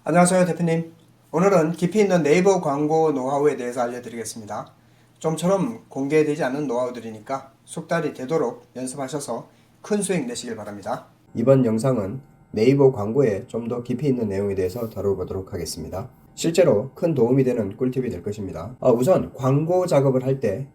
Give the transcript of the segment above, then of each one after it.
안녕하세요 대표님. 오늘은 깊이 있는 네이버 광고 노하우에 대해서 알려드리겠습니다. 좀처럼 공개되지 않는 노하우들이니까 숙달이 되도록 연습하셔서 큰 수익 내시길 바랍니다. 이번 영상은 네이버 광고에 좀 더 깊이 있는 내용에 대해서 다뤄보도록 하겠습니다. 실제로 큰 도움이 되는 꿀팁이 될 것입니다. 우선 광고 작업을 할 때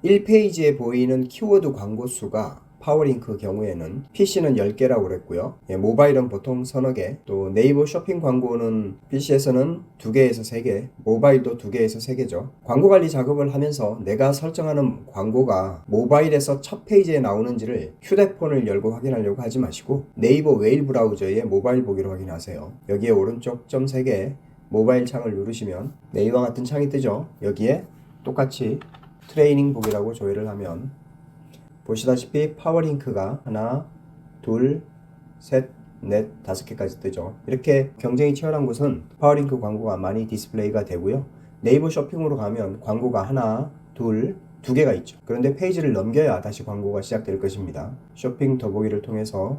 1페이지에 보이는 키워드 광고 수가 파워링크 경우에는 PC는 10개라고 그랬고요. 모바일은 보통 서너 개, 또 네이버 쇼핑 광고는 PC에서는 2개에서 3개, 모바일도 2개에서 3개죠. 광고 관리 작업을 하면서 내가 설정하는 광고가 모바일에서 첫 페이지에 나오는지를 휴대폰을 열고 확인하려고 하지 마시고 네이버 웨일 브라우저의 모바일 보기로 확인하세요. 여기에 오른쪽 점 3개 모바일 창을 누르시면 이와 같은 창이 뜨죠. 여기에 똑같이 트레이닝 보기라고 조회를 하면 보시다시피 파워링크가 하나, 둘, 셋, 넷, 5개까지 뜨죠. 이렇게 경쟁이 치열한 곳은 파워링크 광고가 많이 디스플레이가 되고요. 네이버 쇼핑으로 가면 광고가 하나, 둘, 2개가 있죠. 그런데 페이지를 넘겨야 다시 광고가 시작될 것입니다. 쇼핑 더보기를 통해서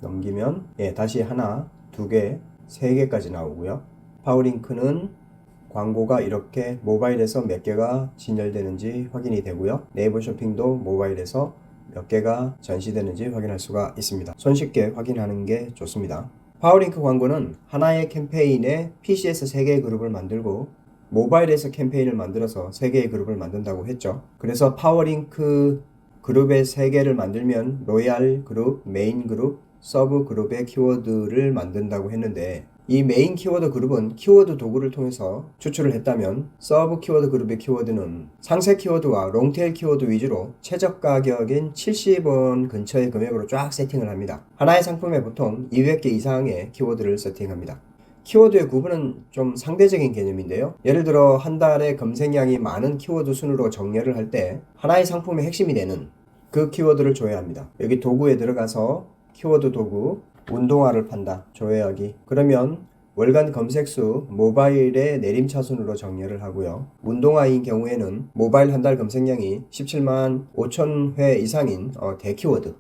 넘기면 다시 하나, 2개, 3개까지 나오고요. 파워링크는 광고가 이렇게 모바일에서 몇 개가 진열되는지 확인이 되고요. 네이버 쇼핑도 모바일에서 몇 개가 전시되는지 확인할 수가 있습니다. 손쉽게 확인하는 게 좋습니다. 파워링크 광고는 하나의 캠페인에 PC에서 3개의 그룹을 만들고 모바일에서 캠페인을 만들어서 3개의 그룹을 만든다고 했죠. 그래서 파워링크 그룹의 3개를 만들면 로얄 그룹, 메인 그룹, 서브 그룹의 키워드를 만든다고 했는데 이 메인 키워드 그룹은 키워드 도구를 통해서 추출을 했다면 서브 키워드 그룹의 키워드는 상세 키워드와 롱테일 키워드 위주로 최저 가격인 70원 근처의 금액으로 쫙 세팅을 합니다. 하나의 상품에 보통 200개 이상의 키워드를 세팅합니다. 키워드의 구분은 좀 상대적인 개념인데요. 예를 들어 한 달에 검색량이 많은 키워드 순으로 정렬을 할 때 하나의 상품의 핵심이 되는 그 키워드를 조회합니다. 여기 도구에 들어가서 키워드 도구 운동화를 판다. 조회하기. 그러면 월간 검색수 모바일의 내림차순으로 정렬을 하고요. 운동화인 경우에는 모바일 한 달 검색량이 17만 5천 회 이상인 대키워드.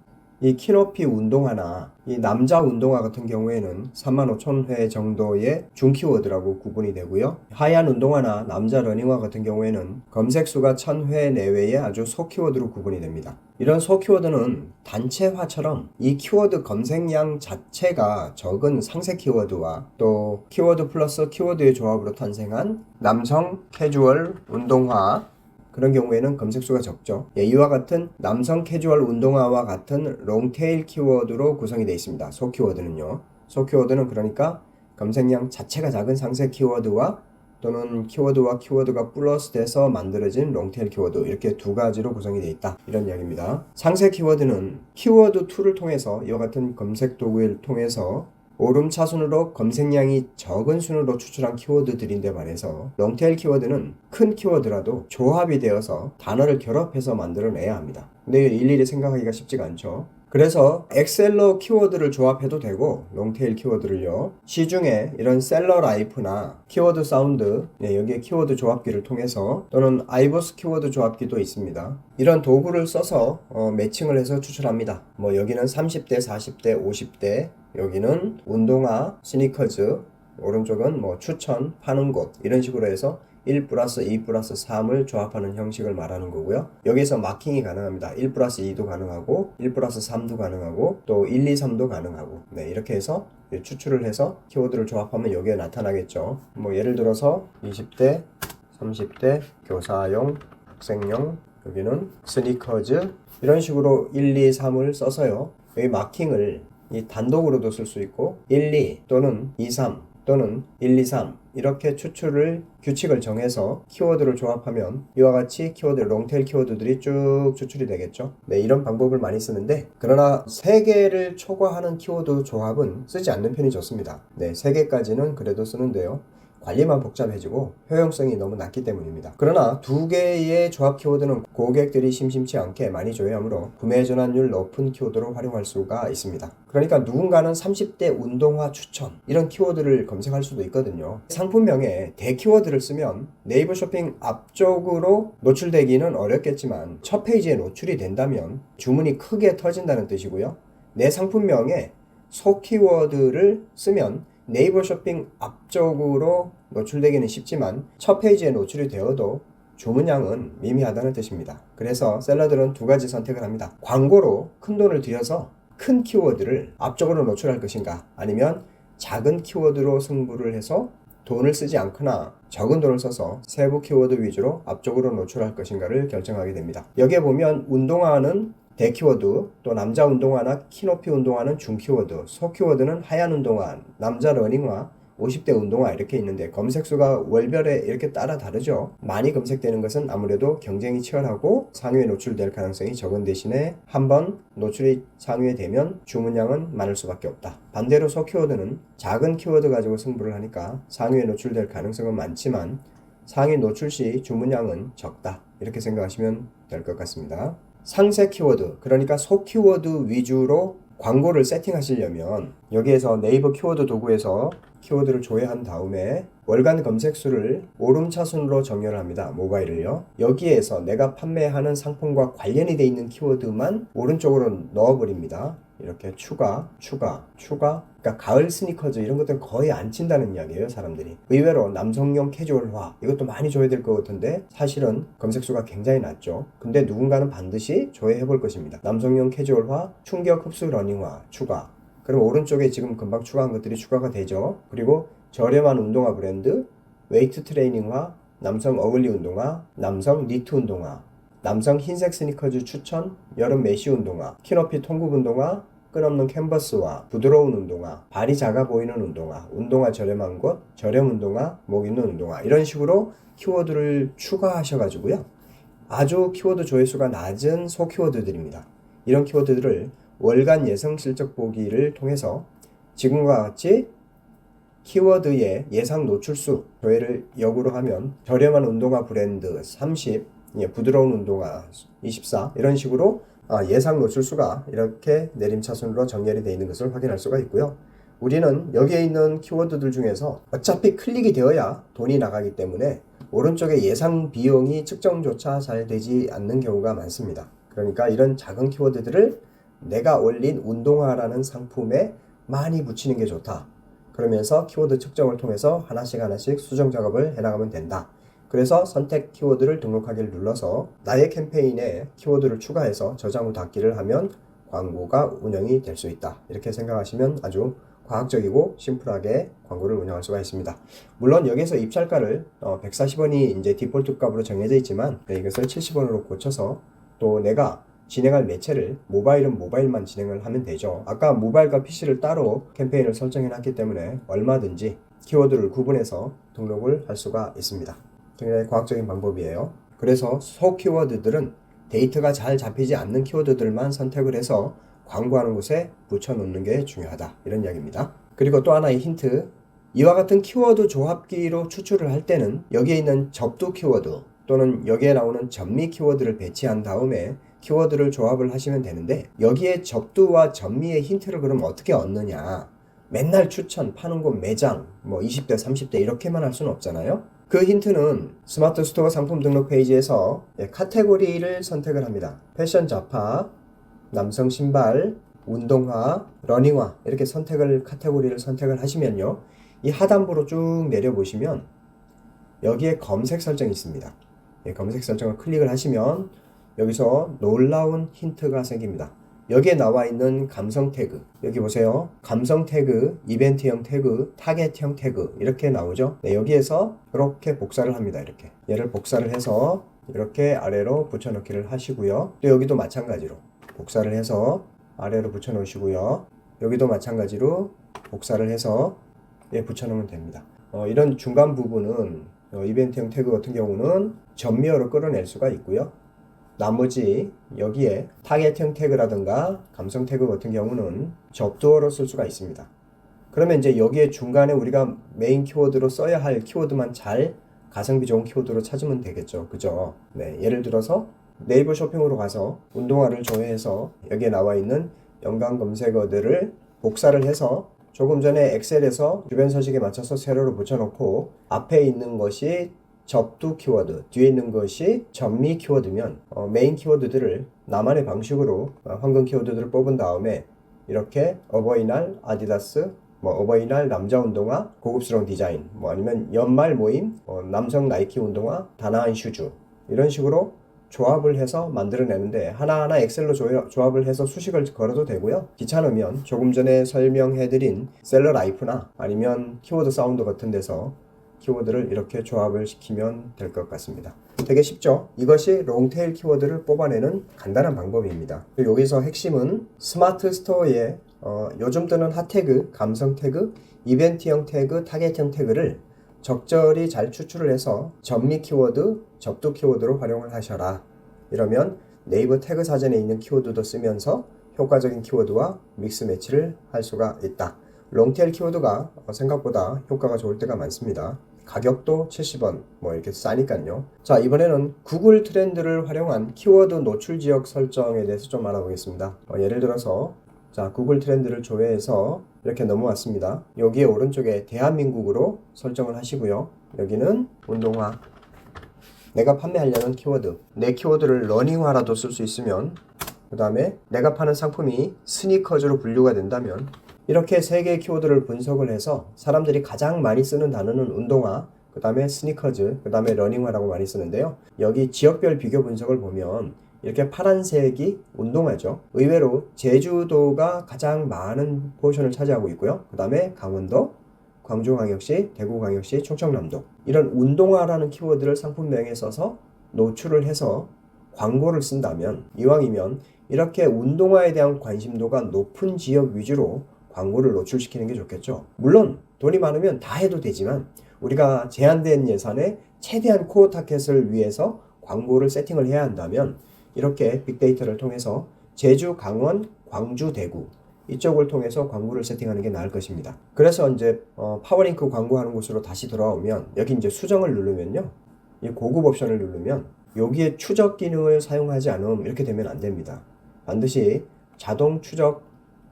이 키높이 운동화나 이 남자 운동화 같은 경우에는 3만 5천 회 정도의 중키워드라고 구분이 되고요. 하얀 운동화나 남자 러닝화 같은 경우에는 검색수가 1000회 내외의 아주 소키워드로 구분이 됩니다. 이런 소키워드는 단체화처럼 이 키워드 검색량 자체가 적은 상세 키워드와 또 키워드 플러스 키워드의 조합으로 탄생한 남성 캐주얼 운동화 그런 경우에는 검색수가 적죠. 이와 같은 남성 캐주얼 운동화와 같은 롱테일 키워드로 구성이 되어 있습니다. 소키워드는요. 소키워드는 그러니까 검색량 자체가 작은 상세 키워드와 또는 키워드와 키워드가 플러스 돼서 만들어진 롱테일 키워드 이렇게 두 가지로 구성이 되어 있다. 이런 이야기입니다. 상세 키워드는 키워드 툴을 통해서 이와 같은 검색 도구를 통해서 오름차순으로 검색량이 적은 순으로 추출한 키워드들인데 반해서 롱테일 키워드는 큰 키워드라도 조합이 되어서 단어를 결합해서 만들어내야 합니다. 근데 일일이 생각하기가 쉽지가 않죠. 그래서 엑셀러 키워드를 조합해도 되고 롱테일 키워드를요. 시중에 이런 셀러라이프나 키워드 사운드 여기에 키워드 조합기를 통해서 또는 아이보스 키워드 조합기도 있습니다. 이런 도구를 써서 매칭을 해서 추출합니다. 여기는 30대, 40대, 50대 여기는 운동화, 스니커즈 오른쪽은 추천, 파는 곳 이런 식으로 해서 1 플러스 2 플러스 3을 조합하는 형식을 말하는 거고요. 여기서 마킹이 가능합니다. 1 플러스 2도 가능하고 1 플러스 3도 가능하고 또 1, 2, 3도 가능하고 이렇게 해서 추출을 해서 키워드를 조합하면 여기에 나타나겠죠. 예를 들어서 20대, 30대, 교사용, 학생용 여기는 스니커즈 이런 식으로 1, 2, 3을 써서요. 여기 마킹을 이 단독으로도 쓸 수 있고 1, 2 또는 2, 3 또는 1, 2, 3 이렇게 추출을 규칙을 정해서 키워드를 조합하면 이와 같이 키워드 롱테일 키워드들이 쭉 추출이 되겠죠. 이런 방법을 많이 쓰는데 그러나 3개를 초과하는 키워드 조합은 쓰지 않는 편이 좋습니다. 3개까지는 그래도 쓰는데요. 관리만 복잡해지고 효용성이 너무 낮기 때문입니다. 그러나 2개의 조합 키워드는 고객들이 심심치 않게 많이 조회하므로 구매 전환율 높은 키워드로 활용할 수가 있습니다. 그러니까 누군가는 30대 운동화 추천 이런 키워드를 검색할 수도 있거든요. 상품명에 대키워드를 쓰면 네이버 쇼핑 앞쪽으로 노출되기는 어렵겠지만 첫 페이지에 노출이 된다면 주문이 크게 터진다는 뜻이고요. 내 상품명에 소키워드를 쓰면 네이버 쇼핑 앞쪽으로 노출되기는 쉽지만 첫 페이지에 노출이 되어도 주문량은 미미하다는 뜻입니다. 그래서 셀러들은 두 가지 선택을 합니다. 광고로 큰 돈을 들여서 큰 키워드를 앞쪽으로 노출할 것인가, 아니면 작은 키워드로 승부를 해서 돈을 쓰지 않거나 적은 돈을 써서 세부 키워드 위주로 앞쪽으로 노출할 것인가를 결정하게 됩니다. 여기에 보면 운동화는 대키워드, 또 남자 운동화나 키높이 운동화는 중키워드, 소키워드는 하얀 운동화, 남자 러닝화, 50대 운동화 이렇게 있는데 검색수가 월별에 이렇게 따라 다르죠. 많이 검색되는 것은 아무래도 경쟁이 치열하고 상위에 노출될 가능성이 적은 대신에 한번 노출이 상위에 되면 주문량은 많을 수밖에 없다. 반대로 소키워드는 작은 키워드 가지고 승부를 하니까 상위에 노출될 가능성은 많지만 상위 노출 시 주문량은 적다. 이렇게 생각하시면 될 것 같습니다. 상세 키워드, 그러니까 소키워드 위주로 광고를 세팅하시려면 여기에서 네이버 키워드 도구에서 키워드를 조회한 다음에 월간 검색수를 오름차순으로 정렬을 합니다. 모바일을요. 여기에서 내가 판매하는 상품과 관련이 되어 있는 키워드만 오른쪽으로 넣어버립니다. 이렇게 추가. 그러니까 가을 스니커즈 이런 것들 거의 안 친다는 이야기예요, 사람들이. 의외로 남성용 캐주얼화 이것도 많이 조회될 것 같은데 사실은 검색수가 굉장히 낮죠. 근데 누군가는 반드시 조회해 볼 것입니다. 남성용 캐주얼화, 충격 흡수 러닝화 추가. 그럼 오른쪽에 지금 금방 추가한 것들이 추가가 되죠. 그리고 저렴한 운동화 브랜드, 웨이트 트레이닝화, 남성 어글리 운동화, 남성 니트 운동화, 남성 흰색 스니커즈 추천, 여름 메쉬 운동화, 키높이 통굽 운동화, 끈없는 캔버스와 부드러운 운동화, 발이 작아 보이는 운동화, 운동화 저렴한 곳, 저렴 운동화, 목 있는 운동화 이런 식으로 키워드를 추가하셔가지고요. 아주 키워드 조회수가 낮은 소키워드들입니다. 이런 키워드들을 월간 예상 실적 보기를 통해서 지금과 같이 키워드의 예상 노출수 조회를 역으로 하면 저렴한 운동화 브랜드 30, 부드러운 운동화 24 이런 식으로 예상 노출수가 이렇게 내림차순으로 정렬이 되어 있는 것을 확인할 수가 있고요. 우리는 여기에 있는 키워드들 중에서 어차피 클릭이 되어야 돈이 나가기 때문에 오른쪽에 예상 비용이 측정조차 잘 되지 않는 경우가 많습니다. 그러니까 이런 작은 키워드들을 내가 올린 운동화라는 상품에 많이 붙이는 게 좋다. 그러면서 키워드 측정을 통해서 하나씩 수정 작업을 해나가면 된다. 그래서 선택 키워드를 등록하기를 눌러서 나의 캠페인에 키워드를 추가해서 저장 후 닫기를 하면 광고가 운영이 될 수 있다. 이렇게 생각하시면 아주 과학적이고 심플하게 광고를 운영할 수가 있습니다. 물론 여기서 입찰가를 140원이 이제 디폴트 값으로 정해져 있지만 이것을 70원으로 고쳐서 또 내가 진행할 매체를 모바일은 모바일만 진행을 하면 되죠. 아까 모바일과 PC를 따로 캠페인을 설정해 놨기 때문에 얼마든지 키워드를 구분해서 등록을 할 수가 있습니다. 굉장히 과학적인 방법이에요. 그래서 소키워드들은 데이터가 잘 잡히지 않는 키워드들만 선택을 해서 광고하는 곳에 붙여놓는 게 중요하다. 이런 이야기입니다. 그리고 또 하나의 힌트. 이와 같은 키워드 조합기로 추출을 할 때는 여기에 있는 접두 키워드 또는 여기에 나오는 전미 키워드를 배치한 다음에 키워드를 조합을 하시면 되는데 여기에 접두와 전미의 힌트를 그럼 어떻게 얻느냐. 맨날 추천, 파는 곳 매장, 20대, 30대 이렇게만 할 수는 없잖아요. 그 힌트는 스마트 스토어 상품 등록 페이지에서 카테고리를 선택을 합니다. 패션 잡화, 남성 신발, 운동화, 러닝화 이렇게 카테고리를 선택을 하시면요. 이 하단부로 쭉 내려보시면 여기에 검색 설정이 있습니다. 검색 설정을 클릭을 하시면 여기서 놀라운 힌트가 생깁니다. 여기에 나와 있는 감성 태그, 여기 보세요. 감성 태그, 이벤트형 태그, 타겟형 태그 이렇게 나오죠. 여기에서 이렇게 복사를 합니다. 이렇게 얘를 복사를 해서 이렇게 아래로 붙여넣기를 하시고요. 또 여기도 마찬가지로 복사를 해서 아래로 붙여놓으시고요. 여기도 마찬가지로 복사를 해서 붙여놓으면 됩니다. 이런 중간 부분은 이벤트형 태그 같은 경우는 전미어로 끌어낼 수가 있고요. 나머지 여기에 타겟형 태그라든가 감성 태그 같은 경우는 접두어로 쓸 수가 있습니다. 그러면 이제 여기에 중간에 우리가 메인 키워드로 써야 할 키워드만 잘 가성비 좋은 키워드로 찾으면 되겠죠. 그죠? 예를 들어서 네이버 쇼핑으로 가서 운동화를 조회해서 여기에 나와 있는 연관 검색어들을 복사를 해서 조금 전에 엑셀에서 주변 서식에 맞춰서 세로로 붙여놓고 앞에 있는 것이 접두 키워드, 뒤에 있는 것이 전미 키워드면 메인 키워드들을 나만의 방식으로 황금 키워드들을 뽑은 다음에 이렇게 어버이날, 아디다스, 뭐 어버이날 남자 운동화, 고급스러운 디자인, 뭐 아니면 연말 모임, 남성 나이키 운동화, 다나한 슈즈 이런 식으로 조합을 해서 만들어내는데 하나하나 엑셀로 조합을 해서 수식을 걸어도 되고요. 귀찮으면 조금 전에 설명해드린 셀러 라이프나 아니면 키워드 사운드 같은 데서 키워드를 이렇게 조합을 시키면 될 것 같습니다. 되게 쉽죠? 이것이 롱테일 키워드를 뽑아내는 간단한 방법입니다. 여기서 핵심은 스마트 스토어에 요즘 뜨는 핫 태그, 감성 태그, 이벤트형 태그, 타겟형 태그를 적절히 잘 추출을 해서 전미 키워드, 접두 키워드로 활용을 하셔라. 이러면 네이버 태그 사전에 있는 키워드도 쓰면서 효과적인 키워드와 믹스 매치를 할 수가 있다. 롱테일 키워드가 생각보다 효과가 좋을 때가 많습니다. 가격도 70원 뭐 이렇게 싸니까요. 자, 이번에는 구글 트렌드를 활용한 키워드 노출 지역 설정에 대해서 좀 알아보겠습니다. 예를 들어서 자, 구글 트렌드를 조회해서 이렇게 넘어왔습니다. 여기에 오른쪽에 대한민국으로 설정을 하시고요. 여기는 운동화. 내가 판매하려는 키워드. 내 키워드를 러닝화라도 쓸 수 있으면, 그 다음에 내가 파는 상품이 스니커즈로 분류가 된다면, 이렇게 3개의 키워드를 분석을 해서 사람들이 가장 많이 쓰는 단어는 운동화, 그 다음에 스니커즈, 그 다음에 러닝화라고 많이 쓰는데요. 여기 지역별 비교 분석을 보면 이렇게 파란색이 운동화죠. 의외로 제주도가 가장 많은 포션을 차지하고 있고요. 그 다음에 강원도, 광주광역시, 대구광역시, 충청남도. 이런 운동화라는 키워드를 상품명에 써서 노출을 해서 광고를 쓴다면, 이왕이면 이렇게 운동화에 대한 관심도가 높은 지역 위주로 광고를 노출시키는 게 좋겠죠. 물론 돈이 많으면 다 해도 되지만 우리가 제한된 예산에 최대한 코어 타겟을 위해서 광고를 세팅을 해야 한다면 이렇게 빅데이터를 통해서 제주, 강원, 광주, 대구 이쪽을 통해서 광고를 세팅하는 게 나을 것입니다. 그래서 이제 파워링크 광고하는 곳으로 다시 돌아오면 여기 이제 수정을 누르면요. 이 고급 옵션을 누르면 여기에 추적 기능을 사용하지 않으면 이렇게 되면 안 됩니다. 반드시 자동 추적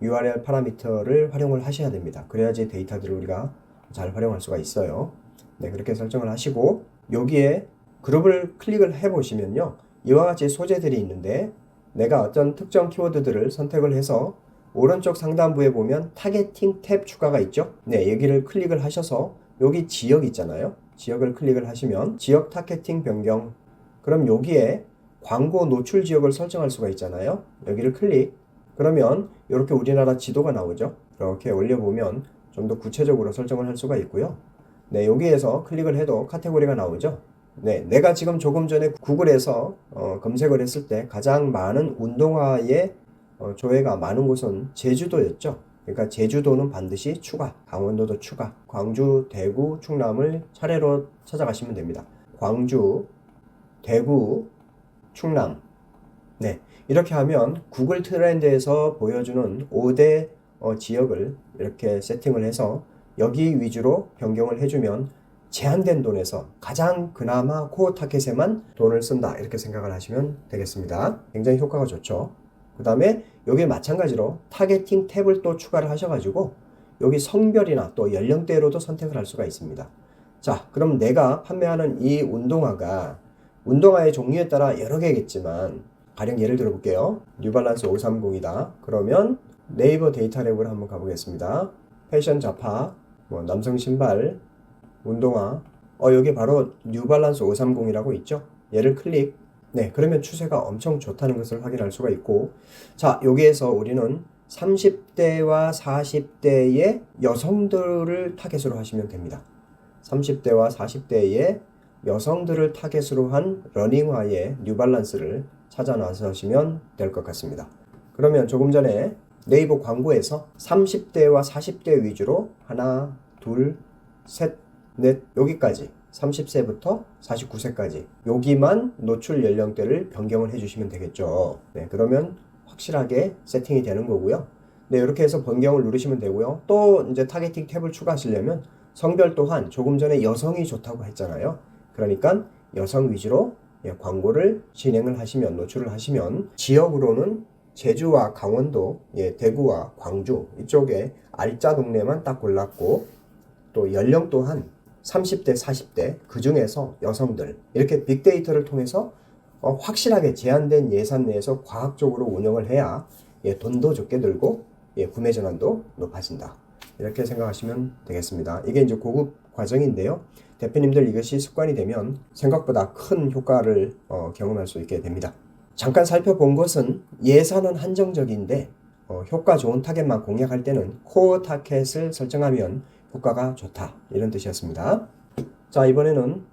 URL 파라미터를 활용을 하셔야 됩니다. 그래야지 데이터들을 우리가 잘 활용할 수가 있어요. 네, 그렇게 설정을 하시고 여기에 그룹을 클릭을 해 보시면요. 이와 같이 소재들이 있는데 내가 어떤 특정 키워드들을 선택을 해서 오른쪽 상단부에 보면 타겟팅 탭 추가가 있죠. 네, 여기를 클릭을 하셔서 여기 지역 있잖아요. 지역을 클릭을 하시면 지역 타겟팅 변경. 그럼 여기에 광고 노출 지역을 설정할 수가 있잖아요. 여기를 클릭. 그러면 이렇게 우리나라 지도가 나오죠. 이렇게 올려보면 좀 더 구체적으로 설정을 할 수가 있고요. 네, 여기에서 클릭을 해도 카테고리가 나오죠. 네, 내가 지금 조금 전에 구글에서 검색을 했을 때 가장 많은 운동화의 조회가 많은 곳은 제주도였죠. 그러니까 제주도는 반드시 추가, 강원도도 추가, 광주, 대구, 충남을 차례로 찾아가시면 됩니다. 광주, 대구, 충남. 네, 이렇게 하면 구글 트렌드에서 보여주는 5대 지역을 이렇게 세팅을 해서 여기 위주로 변경을 해주면 제한된 돈에서 가장 그나마 코어 타겟에만 돈을 쓴다 이렇게 생각을 하시면 되겠습니다. 굉장히 효과가 좋죠. 그 다음에 여기 마찬가지로 타겟팅 탭을 또 추가를 하셔가지고 여기 성별이나 또 연령대로도 선택을 할 수가 있습니다. 자, 그럼 내가 판매하는 이 운동화가 운동화의 종류에 따라 여러 개겠지만 가령 예를 들어 볼게요. 뉴발란스 530이다. 그러면 네이버 데이터 랩으로 한번 가보겠습니다. 패션 잡화, 뭐 남성 신발, 운동화. 여기 바로 뉴발란스 530이라고 있죠. 얘를 클릭. 네, 그러면 추세가 엄청 좋다는 것을 확인할 수가 있고, 자, 여기에서 우리는 30대와 40대의 여성들을 타겟으로 하시면 됩니다. 30대와 40대의 여성들을 타겟으로 한 러닝화의 뉴발란스를 찾아 나서시면 될 것 같습니다. 그러면 조금 전에 네이버 광고에서 30대와 40대 위주로 하나, 둘, 셋, 넷, 여기까지 30세부터 49세까지 여기만 노출 연령대를 변경을 해주시면 되겠죠. 네, 그러면 확실하게 세팅이 되는 거고요. 네, 이렇게 해서 변경을 누르시면 되고요. 또 이제 타겟팅 탭을 추가하시려면 성별 또한 조금 전에 여성이 좋다고 했잖아요. 그러니까 여성 위주로 광고를 진행을 하시면, 노출을 하시면 지역으로는 제주와 강원도, 대구와 광주 이쪽에 알짜 동네만 딱 골랐고 또 연령 또한 30대, 40대 그 중에서 여성들 이렇게 빅데이터를 통해서 확실하게 제한된 예산 내에서 과학적으로 운영을 해야 돈도 적게 들고 구매 전환도 높아진다. 이렇게 생각하시면 되겠습니다. 이게 이제 고급 과정인데요. 대표님들 이것이 습관이 되면 생각보다 큰 효과를 경험할 수 있게 됩니다. 잠깐 살펴본 것은 예산은 한정적인데 효과 좋은 타겟만 공략할 때는 코어 타겟을 설정하면 효과가 좋다, 이런 뜻이었습니다. 자, 이번에는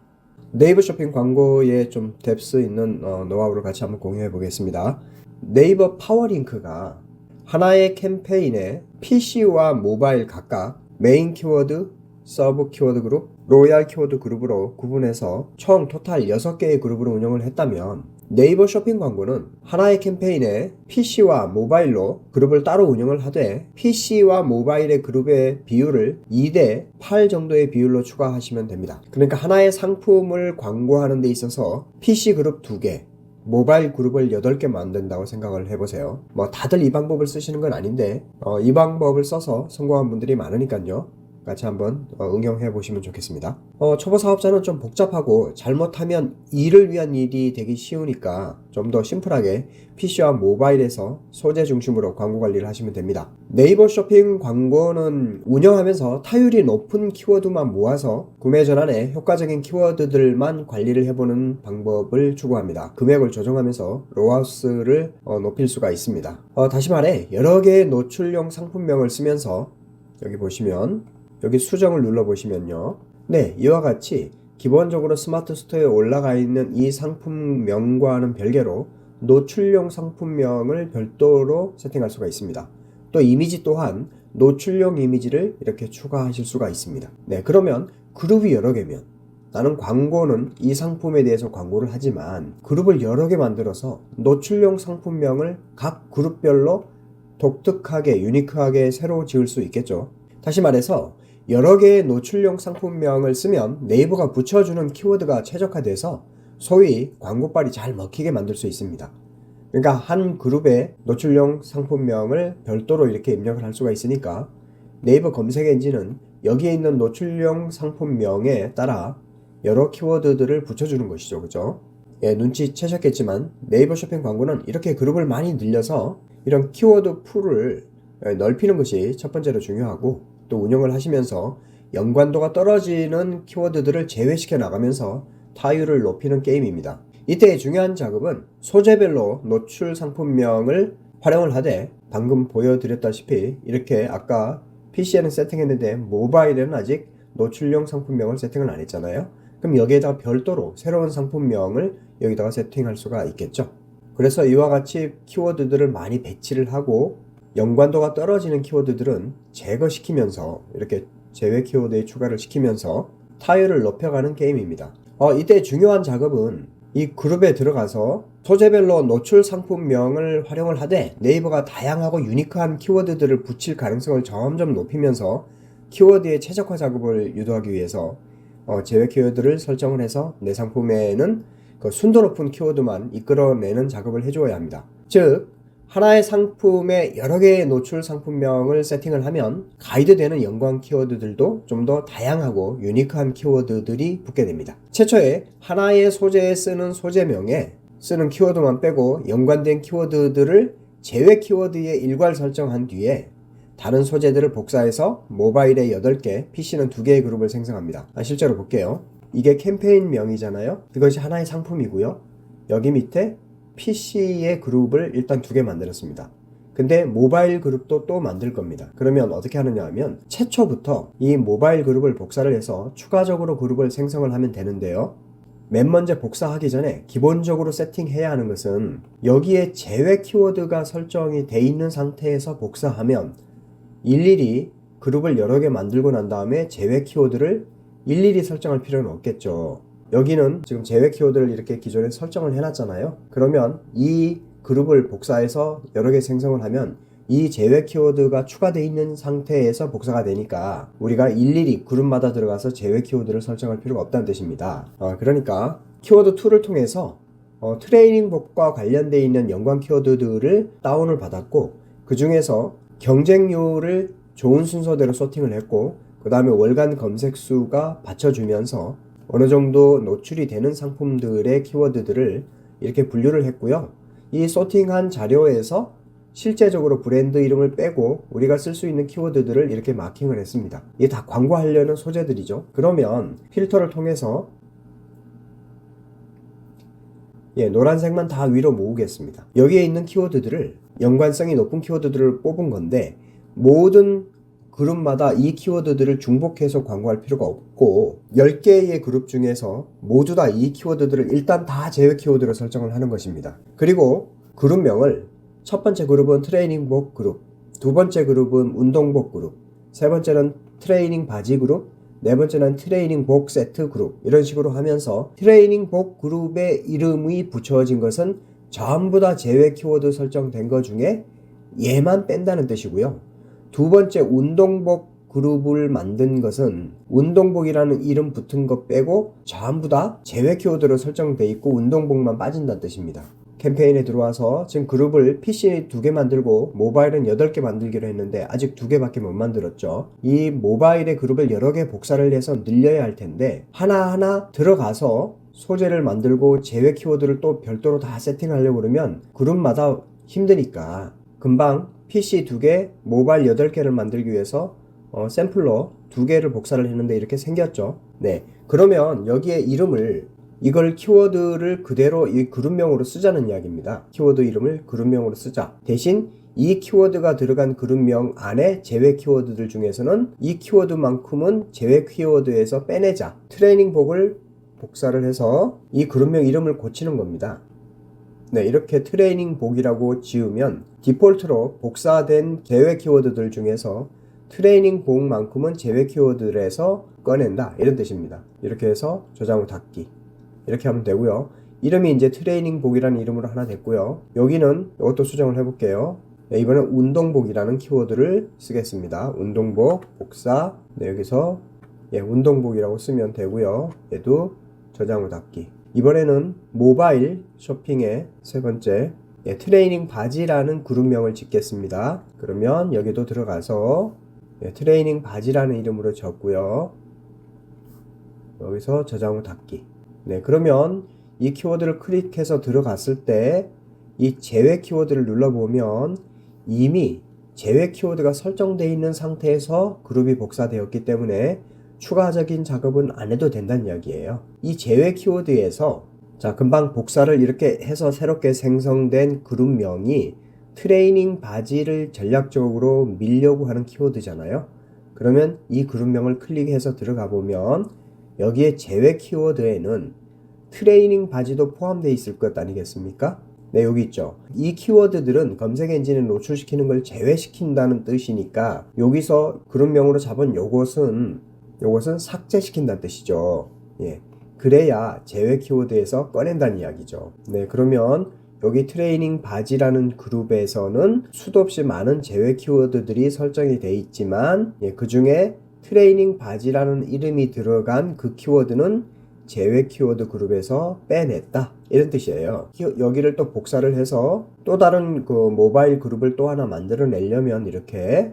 네이버 쇼핑 광고에 좀 뎁스 있는 노하우를 같이 한번 공유해 보겠습니다. 네이버 파워링크가 하나의 캠페인에 PC와 모바일 각각 메인 키워드, 서브 키워드 그룹, 로얄 키워드 그룹으로 구분해서 총 토탈 6개의 그룹으로 운영을 했다면, 네이버 쇼핑 광고는 하나의 캠페인에 PC와 모바일로 그룹을 따로 운영을 하되 PC와 모바일의 그룹의 비율을 2대 8 정도의 비율로 추가하시면 됩니다. 그러니까 하나의 상품을 광고하는 데 있어서 PC 그룹 2개, 모바일 그룹을 8개 만든다고 생각을 해보세요. 뭐 다들 이 방법을 쓰시는 건 아닌데 이 방법을 써서 성공한 분들이 많으니까요. 같이 한번 응용해 보시면 좋겠습니다. 초보 사업자는 좀 복잡하고 잘못하면 일을 위한 일이 되기 쉬우니까 좀 더 심플하게 PC와 모바일에서 소재 중심으로 광고 관리를 하시면 됩니다. 네이버 쇼핑 광고는 운영하면서 타율이 높은 키워드만 모아서 구매 전환에 효과적인 키워드들만 관리를 해보는 방법을 추구합니다. 금액을 조정하면서 로하우스를 높일 수가 있습니다. 다시 말해 여러 개의 노출용 상품명을 쓰면서 여기 보시면 여기 수정을 눌러보시면요. 네, 이와 같이 기본적으로 스마트 스토어에 올라가 있는 이 상품명과는 별개로 노출용 상품명을 별도로 세팅할 수가 있습니다. 또 이미지 또한 노출용 이미지를 이렇게 추가하실 수가 있습니다. 네, 그러면 그룹이 여러 개면 나는 광고는 이 상품에 대해서 광고를 하지만 그룹을 여러 개 만들어서 노출용 상품명을 각 그룹별로 독특하게, 유니크하게 새로 지을 수 있겠죠. 다시 말해서 여러 개의 노출용 상품명을 쓰면 네이버가 붙여주는 키워드가 최적화돼서 소위 광고빨이 잘 먹히게 만들 수 있습니다. 그러니까 한 그룹의 노출용 상품명을 별도로 이렇게 입력을 할 수가 있으니까 네이버 검색 엔진은 여기에 있는 노출용 상품명에 따라 여러 키워드들을 붙여주는 것이죠. 그죠? 예, 눈치채셨겠지만 네이버 쇼핑 광고는 이렇게 그룹을 많이 늘려서 이런 키워드 풀을 넓히는 것이 첫 번째로 중요하고, 또 운영을 하시면서 연관도가 떨어지는 키워드들을 제외시켜 나가면서 타율을 높이는 게임입니다. 이때의 중요한 작업은 소재별로 노출 상품명을 활용을 하되, 방금 보여드렸다시피 이렇게 아까 PC에는 세팅했는데 모바일에는 아직 노출용 상품명을 세팅을 안 했잖아요. 그럼 여기에다가 별도로 새로운 상품명을 여기다가 세팅할 수가 있겠죠. 그래서 이와 같이 키워드들을 많이 배치를 하고 연관도가 떨어지는 키워드들은 제거시키면서 이렇게 제외 키워드에 추가를 시키면서 타율을 높여가는 게임입니다. 이때 중요한 작업은 이 그룹에 들어가서 소재별로 노출 상품명을 활용을 하되 네이버가 다양하고 유니크한 키워드들을 붙일 가능성을 점점 높이면서 키워드의 최적화 작업을 유도하기 위해서 제외 키워드를 설정을 해서 내 상품에는 그 순도 높은 키워드만 이끌어내는 작업을 해줘야 합니다. 즉 하나의 상품에 여러 개의 노출 상품명을 세팅을 하면 가이드되는 연관 키워드들도 좀 더 다양하고 유니크한 키워드들이 붙게 됩니다. 최초에 하나의 소재에 쓰는 소재명에 쓰는 키워드만 빼고 연관된 키워드들을 제외 키워드에 일괄 설정한 뒤에 다른 소재들을 복사해서 모바일에 8개, PC는 2개의 그룹을 생성합니다. 실제로 볼게요. 이게 캠페인명이잖아요. 이것이 하나의 상품이고요. 여기 밑에 PC의 그룹을 일단 2개 만들었습니다. 근데 모바일 그룹도 또 만들 겁니다. 그러면 어떻게 하느냐 하면 최초부터 이 모바일 그룹을 복사를 해서 추가적으로 그룹을 생성을 하면 되는데요. 맨 먼저 복사하기 전에 기본적으로 세팅해야 하는 것은 여기에 제외 키워드가 설정이 돼 있는 상태에서 복사하면 일일이 그룹을 여러 개 만들고 난 다음에 제외 키워드를 일일이 설정할 필요는 없겠죠. 여기는 지금 제외 키워드를 이렇게 기존에 설정을 해놨잖아요. 그러면 이 그룹을 복사해서 여러 개 생성을 하면 이 제외 키워드가 추가되어 있는 상태에서 복사가 되니까 우리가 일일이 그룹마다 들어가서 제외 키워드를 설정할 필요가 없다는 뜻입니다. 그러니까 키워드 툴을 통해서 트레이닝복과 관련되어 있는 연관 키워드들을 다운을 받았고, 그 중에서 경쟁률을 좋은 순서대로 소팅을 했고, 그 다음에 월간 검색 수가 받쳐주면서 어느 정도 노출이 되는 상품들의 키워드들을 이렇게 분류를 했고요. 이 소팅한 자료에서 실제적으로 브랜드 이름을 빼고 우리가 쓸 수 있는 키워드들을 이렇게 마킹을 했습니다. 이게 다 광고하려는 소재들이죠. 그러면 필터를 통해서 노란색만 다 위로 모으겠습니다. 여기에 있는 키워드들을 연관성이 높은 키워드들을 뽑은 건데 모든 그룹마다 이 키워드들을 중복해서 광고할 필요가 없고 10개의 그룹 중에서 모두 다 이 키워드들을 일단 다 제외 키워드로 설정을 하는 것입니다. 그리고 그룹명을 첫 번째 그룹은 트레이닝복 그룹, 두 번째 그룹은 운동복 그룹, 세 번째는 트레이닝 바지 그룹, 네 번째는 트레이닝복 세트 그룹, 이런 식으로 하면서 트레이닝복 그룹의 이름이 붙여진 것은 전부 다 제외 키워드 설정된 것 중에 얘만 뺀다는 뜻이고요. 두 번째 운동복 그룹을 만든 것은 운동복이라는 이름 붙은 것 빼고 전부 다 제외 키워드로 설정돼 있고 운동복만 빠진다는 뜻입니다. 캠페인에 들어와서 지금 그룹을 PC 2개 만들고 모바일은 8개 만들기로 했는데 아직 2개밖에 못 만들었죠. 이 모바일의 그룹을 여러 개 복사를 해서 늘려야 할 텐데 하나하나 들어가서 소재를 만들고 제외 키워드를 또 별도로 다 세팅하려고 그러면 그룹마다 힘드니까 금방 PC 2개, 모바일 8개를 만들기 위해서 샘플러 2개를 복사를 했는데 이렇게 생겼죠. 네, 그러면 여기에 이름을 이걸 키워드를 그대로 이 그룹명으로 쓰자는 이야기입니다. 키워드 이름을 그룹명으로 쓰자. 대신 이 키워드가 들어간 그룹명 안에 제외 키워드들 중에서는 이 키워드만큼은 제외 키워드에서 빼내자. 트레이닝복을 복사를 해서 이 그룹명 이름을 고치는 겁니다. 네, 이렇게 트레이닝복이라고 지으면 디폴트로 복사된 제외 키워드들 중에서 트레이닝복만큼은 제외 키워드에서 꺼낸다, 이런 뜻입니다. 이렇게 해서 저장 후 닫기 이렇게 하면 되고요. 이름이 이제 트레이닝복이라는 이름으로 하나 됐고요. 여기는 이것도 수정을 해볼게요. 네, 이번엔 운동복이라는 키워드를 쓰겠습니다. 운동복 복사. 네, 여기서 운동복이라고 쓰면 되고요. 얘도 저장 후 닫기. 이번에는 모바일 쇼핑의 세 번째 트레이닝 바지라는 그룹명을 짓겠습니다. 그러면 여기도 들어가서 트레이닝 바지라는 이름으로 적고요. 여기서 저장 후 닫기. 네, 그러면 이 키워드를 클릭해서 들어갔을 때 이 제외 키워드를 눌러보면 이미 제외 키워드가 설정되어 있는 상태에서 그룹이 복사되었기 때문에 추가적인 작업은 안 해도 된다는 이야기예요. 이 제외 키워드에서 금방 복사를 이렇게 해서 새롭게 생성된 그룹명이 트레이닝 바지를 전략적으로 밀려고 하는 키워드잖아요. 그러면 이 그룹명을 클릭해서 들어가 보면 여기에 제외 키워드에는 트레이닝 바지도 포함되어 있을 것 아니겠습니까? 네, 여기 있죠. 이 키워드들은 검색 엔진에 노출시키는 걸 제외시킨다는 뜻이니까 여기서 그룹명으로 잡은 요것은 삭제시킨다는 뜻이죠. 예. 그래야 제외 키워드에서 꺼낸다는 이야기죠. 네, 그러면 여기 트레이닝 바지라는 그룹에서는 수도 없이 많은 제외 키워드들이 설정이 되어 있지만 그 중에 트레이닝 바지라는 이름이 들어간 그 키워드는 제외 키워드 그룹에서 빼냈다, 이런 뜻이에요. 여기를 또 복사를 해서 또 다른 그 모바일 그룹을 또 하나 만들어내려면 이렇게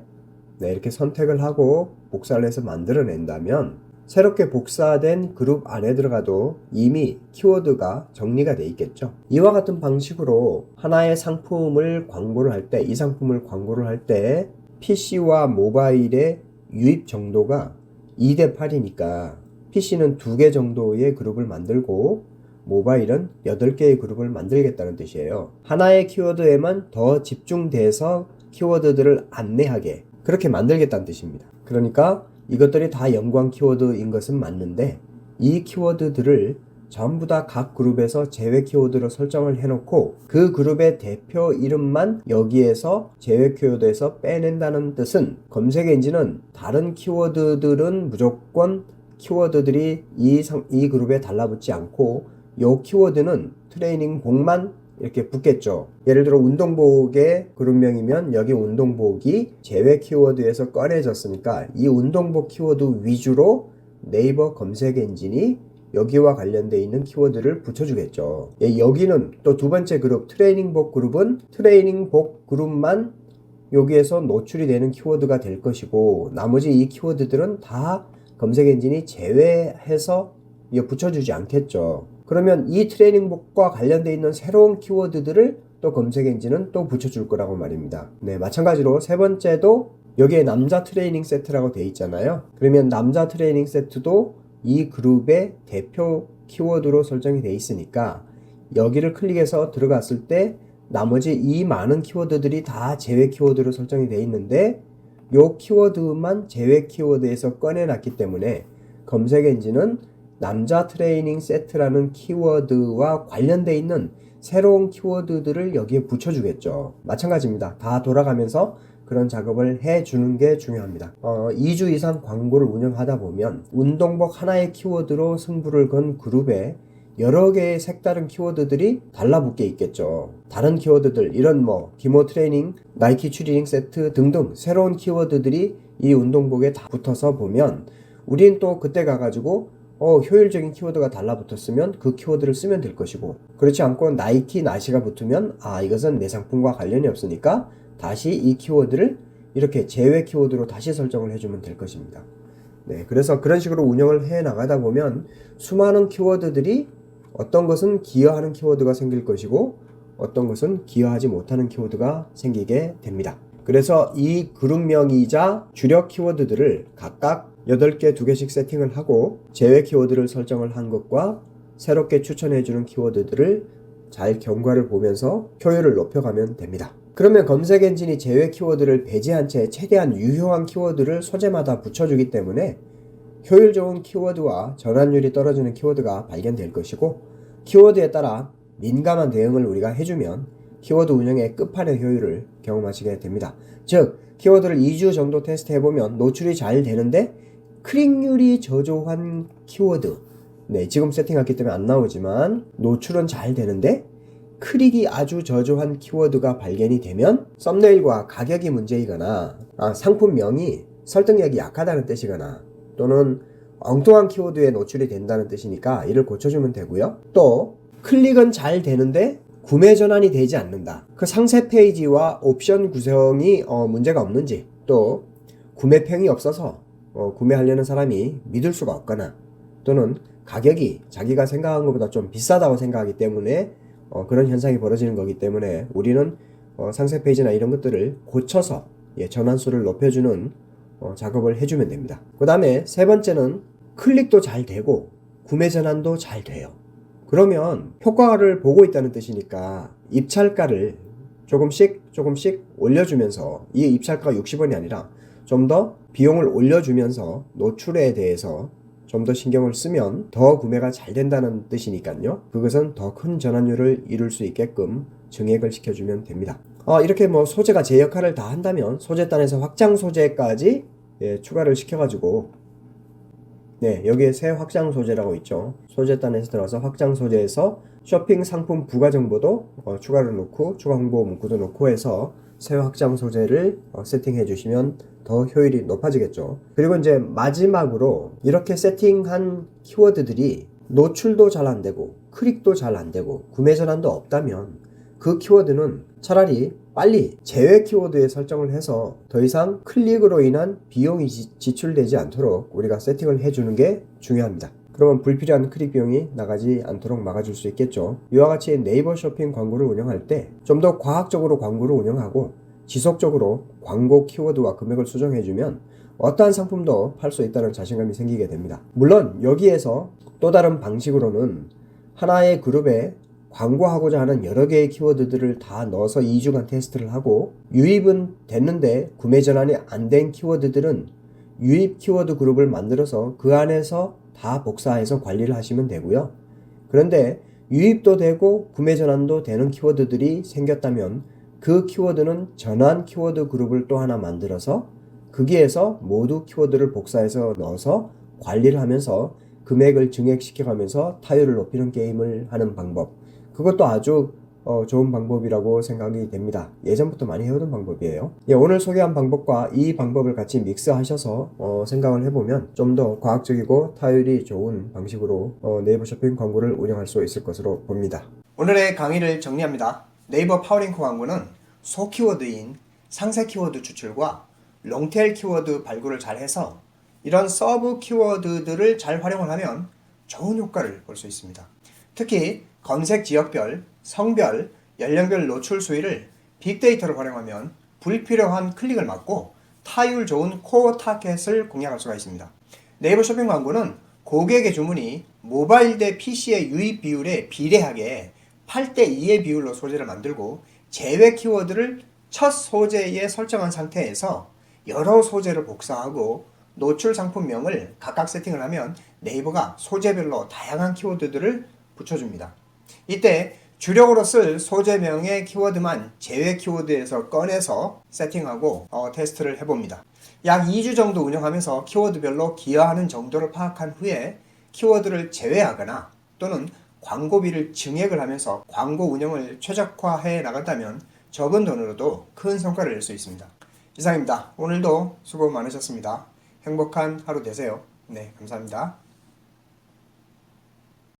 선택을 하고 복사를 해서 만들어낸다면 새롭게 복사된 그룹 안에 들어가도 이미 키워드가 정리가 돼 있겠죠. 이와 같은 방식으로 하나의 상품을 광고를 할 때, 이 상품을 광고를 할 때 PC와 모바일의 유입 정도가 2대 8이니까 PC는 2개 정도의 그룹을 만들고 모바일은 8개의 그룹을 만들겠다는 뜻이에요. 하나의 키워드에만 더 집중돼서 키워드들을 안내하게 그렇게 만들겠다는 뜻입니다. 그러니까 이것들이 다 연관 키워드인 것은 맞는데 이 키워드들을 전부 다 각 그룹에서 제외 키워드로 설정을 해놓고 그 그룹의 대표 이름만 여기에서 제외 키워드에서 빼낸다는 뜻은 검색 엔진은 다른 키워드들은 무조건 키워드들이 이 그룹에 달라붙지 않고 이 키워드는 트레이닝 복만 이렇게 붙겠죠. 예를 들어 운동복의 그룹명이면 여기 운동복이 제외 키워드에서 꺼내졌으니까 이 운동복 키워드 위주로 네이버 검색 엔진이 여기와 관련되어 있는 키워드를 붙여주겠죠. 여기는 또 두 번째 그룹 트레이닝복 그룹은 트레이닝복 그룹만 여기에서 노출이 되는 키워드가 될 것이고 나머지 이 키워드들은 다 검색 엔진이 제외해서 붙여주지 않겠죠. 그러면 이 트레이닝복과 관련되어 있는 새로운 키워드들을 또 검색 엔진은 또 붙여줄 거라고 말입니다. 네, 마찬가지로 세 번째도 여기에 남자 트레이닝 세트라고 되어 있잖아요. 그러면 남자 트레이닝 세트도 이 그룹의 대표 키워드로 설정이 되어 있으니까 여기를 클릭해서 들어갔을 때 나머지 이 많은 키워드들이 다 제외 키워드로 설정이 되어 있는데 요 키워드만 제외 키워드에서 꺼내놨기 때문에 검색 엔진은 남자 트레이닝 세트라는 키워드와 관련되어 있는 새로운 키워드들을 여기에 붙여주겠죠. 마찬가지입니다. 다 돌아가면서 그런 작업을 해주는 게 중요합니다. 2주 이상 광고를 운영하다 보면 운동복 하나의 키워드로 승부를 건 그룹에 여러 개의 색다른 키워드들이 달라붙게 있겠죠. 다른 키워드들, 이런 기모 트레이닝, 나이키 추리닝 세트 등등 새로운 키워드들이 이 운동복에 다 붙어서 보면 우린 또 그때 가가지고 효율적인 키워드가 달라붙었으면 그 키워드를 쓰면 될 것이고, 그렇지 않고 나이키, 나시가 붙으면 이것은 내 상품과 관련이 없으니까 다시 이 키워드를 이렇게 제외 키워드로 다시 설정을 해주면 될 것입니다. 네, 그래서 그런 식으로 운영을 해 나가다 보면 수많은 키워드들이 어떤 것은 기여하는 키워드가 생길 것이고 어떤 것은 기여하지 못하는 키워드가 생기게 됩니다. 그래서 이 그룹명이자 주력 키워드들을 각각 8개, 2개씩 세팅을 하고 제외 키워드를 설정을 한 것과 새롭게 추천해주는 키워드들을 잘 경과를 보면서 효율을 높여가면 됩니다. 그러면 검색 엔진이 제외 키워드를 배제한 채 최대한 유효한 키워드를 소재마다 붙여주기 때문에 효율 좋은 키워드와 전환율이 떨어지는 키워드가 발견될 것이고, 키워드에 따라 민감한 대응을 우리가 해주면 키워드 운영의 끝판의 효율을 경험하시게 됩니다. 즉, 키워드를 2주 정도 테스트해보면 노출이 잘 되는데 클릭률이 저조한 키워드, 네, 지금 세팅했기 때문에 안 나오지만 노출은 잘 되는데 클릭이 아주 저조한 키워드가 발견이 되면 썸네일과 가격이 문제이거나 상품명이 설득력이 약하다는 뜻이거나 또는 엉뚱한 키워드에 노출이 된다는 뜻이니까 이를 고쳐주면 되고요. 또 클릭은 잘 되는데 구매 전환이 되지 않는다. 그 상세 페이지와 옵션 구성이 문제가 없는지, 또 구매평이 없어서 구매하려는 사람이 믿을 수가 없거나 또는 가격이 자기가 생각한 것보다 좀 비싸다고 생각하기 때문에 그런 현상이 벌어지는 거기 때문에 우리는 상세 페이지나 이런 것들을 고쳐서 전환수를 높여주는 작업을 해주면 됩니다. 그 다음에 세 번째는 클릭도 잘 되고 구매 전환도 잘 돼요. 그러면 효과를 보고 있다는 뜻이니까 입찰가를 조금씩 올려주면서, 이 입찰가가 60원이 아니라 좀 더 비용을 올려주면서 노출에 대해서 좀 더 신경을 쓰면 더 구매가 잘 된다는 뜻이니까요. 그것은 더 큰 전환율을 이룰 수 있게끔 증액을 시켜주면 됩니다. 이렇게 소재가 제 역할을 다 한다면 소재단에서 확장 소재까지 추가를 시켜가지고, 여기에 새 확장 소재라고 있죠. 소재단에서 들어가서 확장 소재에서 쇼핑 상품 부가 정보도 추가를 놓고 추가 홍보 문구도 놓고 해서 새 확장 소재를 세팅해 주시면 더 효율이 높아지겠죠. 그리고 이제 마지막으로 이렇게 세팅한 키워드들이 노출도 잘 안 되고 클릭도 잘 안 되고 구매 전환도 없다면 그 키워드는 차라리 빨리 제외 키워드에 설정을 해서 더 이상 클릭으로 인한 비용이 지출되지 않도록 우리가 세팅을 해주는 게 중요합니다. 그러면 불필요한 클릭 비용이 나가지 않도록 막아줄 수 있겠죠. 이와 같이 네이버 쇼핑 광고를 운영할 때 좀 더 과학적으로 광고를 운영하고 지속적으로 광고 키워드와 금액을 수정해주면 어떠한 상품도 팔 수 있다는 자신감이 생기게 됩니다. 물론 여기에서 또 다른 방식으로는 하나의 그룹에 광고하고자 하는 여러 개의 키워드들을 다 넣어서 2주간 테스트를 하고 유입은 됐는데 구매 전환이 안 된 키워드들은 유입 키워드 그룹을 만들어서 그 안에서 다 복사해서 관리를 하시면 되고요. 그런데 유입도 되고 구매 전환도 되는 키워드들이 생겼다면 그 키워드는 전환 키워드 그룹을 또 하나 만들어서 거기에서 모두 키워드를 복사해서 넣어서 관리를 하면서 금액을 증액시켜가면서 타율을 높이는 게임을 하는 방법, 그것도 아주 좋은 방법이라고 생각이 됩니다. 예전부터 많이 해오던 방법이에요. 오늘 소개한 방법과 이 방법을 같이 믹스하셔서 생각을 해보면 좀 더 과학적이고 타율이 좋은 방식으로 네이버 쇼핑 광고를 운영할 수 있을 것으로 봅니다. 오늘의 강의를 정리합니다. 네이버 파워링크 광고는 소키워드인 상세 키워드 추출과 롱테일 키워드 발굴을 잘 해서 이런 서브 키워드들을 잘 활용을 하면 좋은 효과를 볼 수 있습니다. 특히 검색 지역별, 성별, 연령별 노출 수위를 빅데이터를 활용하면 불필요한 클릭을 막고 타율 좋은 코어 타겟을 공략할 수가 있습니다. 네이버 쇼핑 광고는 고객의 주문이 모바일 대 PC의 유입 비율에 비례하게 8대2의 비율로 소재를 만들고 제외 키워드를 첫 소재에 설정한 상태에서 여러 소재를 복사하고 노출 상품명을 각각 세팅을 하면 네이버가 소재별로 다양한 키워드들을 붙여줍니다. 이때 주력으로 쓸 소재명의 키워드만 제외 키워드에서 꺼내서 세팅하고 테스트를 해봅니다. 약 2주 정도 운영하면서 키워드별로 기여하는 정도를 파악한 후에 키워드를 제외하거나 또는 광고비를 증액을 하면서 광고 운영을 최적화해 나갔다면 적은 돈으로도 큰 성과를 낼 수 있습니다. 이상입니다. 오늘도 수고 많으셨습니다. 행복한 하루 되세요. 네, 감사합니다.